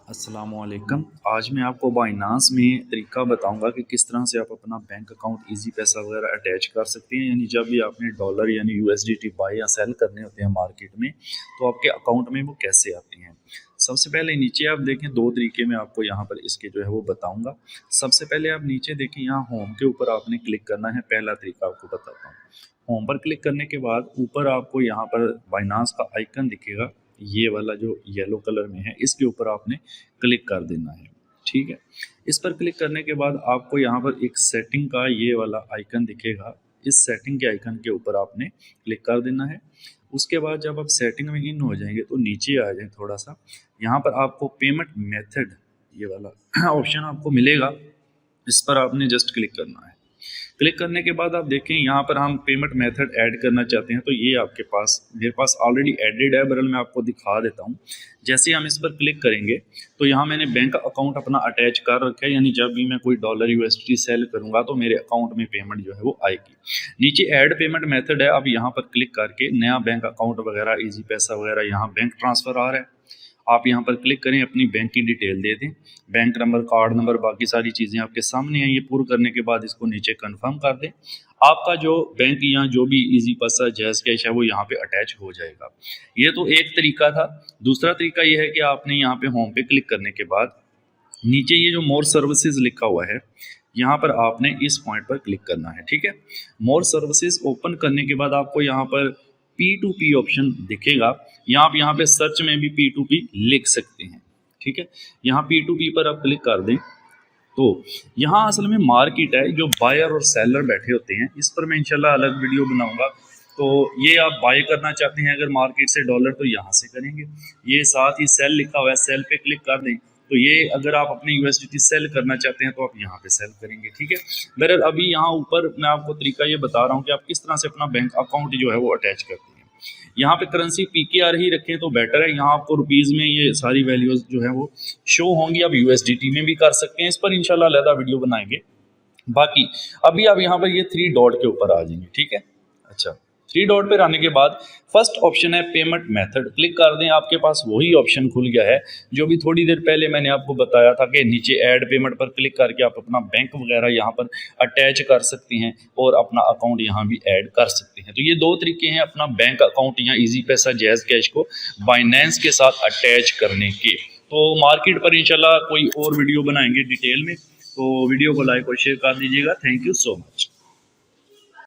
अस्सलामुअलैकुम। आज मैं आपको बाइनांस में तरीका बताऊंगा कि किस तरह से आप अपना बैंक अकाउंट इजी पैसा वगैरह अटैच कर सकते हैं। यानी जब भी आपने डॉलर यानी यूएसडीटी बाय या सेल करने होते हैं मार्केट में, तो आपके अकाउंट में वो कैसे आते हैं। सबसे पहले नीचे आप देखें, दो तरीके में आपको यहाँ पर इसके जो है वो बताऊँगा। सबसे पहले आप नीचे देखें, यहाँ होम के ऊपर आपने क्लिक करना है। पहला तरीका आपको बताता हूँ। होम पर क्लिक करने के बाद ऊपर आपको यहाँ पर बाइनांस का आइकन दिखेगा, ये वाला जो येलो कलर में है, इसके ऊपर आपने क्लिक कर देना है। ठीक है, इस पर क्लिक करने के बाद आपको यहाँ पर एक सेटिंग का ये वाला आइकन दिखेगा। इस सेटिंग के आइकन के ऊपर आपने क्लिक कर देना है। उसके बाद जब आप सेटिंग में इन हो जाएंगे तो नीचे आ जाए थोड़ा सा, यहाँ पर आपको पेमेंट मेथड ये वाला ऑप्शन आपको मिलेगा। इस पर आपने जस्ट क्लिक करना है। क्लिक करने के बाद आप देखें, यहाँ पर हम पेमेंट मेथड ऐड करना चाहते हैं, तो ये आपके पास मेरे पास ऑलरेडी एडेड है। बरल मैं आपको दिखा देता हूँ। जैसे हम इस पर क्लिक करेंगे तो यहाँ मैंने बैंक अकाउंट अपना अटैच कर रखा है। यानी जब भी मैं कोई डॉलर यूएसडी सेल करूँगा तो मेरे अकाउंट में पेमेंट जो है वो आएगी। नीचे ऐड पेमेंट मेथड है, अब यहाँ पर क्लिक करके नया बैंक अकाउंट वगैरह, ईजी पैसा वगैरह, यहाँ बैंक ट्रांसफ़र आ रहा है, आप यहाँ पर क्लिक करें, अपनी बैंक की डिटेल दे दें, बैंक नंबर, कार्ड नंबर, बाकी सारी चीज़ें आपके सामने हैं। ये पूरा करने के बाद इसको नीचे कंफर्म कर दें। आपका जो बैंक या जो भी इजी पैसा, जैज़ कैश है, वो यहाँ पे अटैच हो जाएगा। ये तो एक तरीका था। दूसरा तरीका ये है कि आपने यहाँ पे होम पे क्लिक करने के बाद नीचे ये जो मोर सर्विसेज लिखा हुआ है, यहाँ पर आपने इस पॉइंट पर क्लिक करना है। ठीक है, मोर सर्विसेज ओपन करने के बाद आपको यहाँ पर P2P ऑप्शन दिखेगा। यहाँ पे सर्च में भी P2P लिख सकते हैं। ठीक है, यहाँ P2P पर आप क्लिक कर दें तो यहाँ असल में मार्केट है, जो बायर और सेलर बैठे होते हैं। इस पर मैं इंशाल्लाह अलग वीडियो बनाऊंगा। तो ये आप बाय करना चाहते हैं अगर मार्केट से डॉलर, तो यहाँ से करेंगे। ये साथ ही सेल लिखा हुआ है, सेल पे क्लिक कर दें तो ये अगर आप अपनी यूएसडीटी सेल करना चाहते हैं तो आप यहाँ पे सेल करेंगे। ठीक है, बहरहाल अभी यहाँ ऊपर मैं आपको तरीका ये बता रहा हूँ कि आप किस तरह से अपना बैंक अकाउंट जो है वो अटैच करते हैं। यहाँ पे करेंसी पीकेआर ही रखें तो बेटर है। यहाँ आपको रुपीज़ में ये सारी वैल्यूज जो है वो शो होंगी। आप यूएसडीटी में भी कर सकते हैं। इस पर इंशाल्लाह अलग वीडियो बनाएंगे। बाकी अभी आप यहाँ पर ये 3 डॉट के ऊपर आ जाएंगे। ठीक है, अच्छा, 3 डॉट पर आने के बाद फर्स्ट ऑप्शन है पेमेंट मेथड, क्लिक कर दें। आपके पास वही ऑप्शन खुल गया है जो भी थोड़ी देर पहले मैंने आपको बताया था कि नीचे ऐड पेमेंट पर क्लिक करके आप अपना बैंक वगैरह यहाँ पर अटैच कर सकते हैं और अपना अकाउंट यहाँ भी ऐड कर सकते हैं। तो ये दो तरीके हैं अपना बैंक अकाउंट या ईजी पैसा, जैज़ कैश को बाइनेंस के साथ अटैच करने के। तो मार्केट पर इंशाल्लाह कोई और वीडियो बनाएंगे डिटेल में। तो वीडियो को लाइक और शेयर कर दीजिएगा। Thank you so much.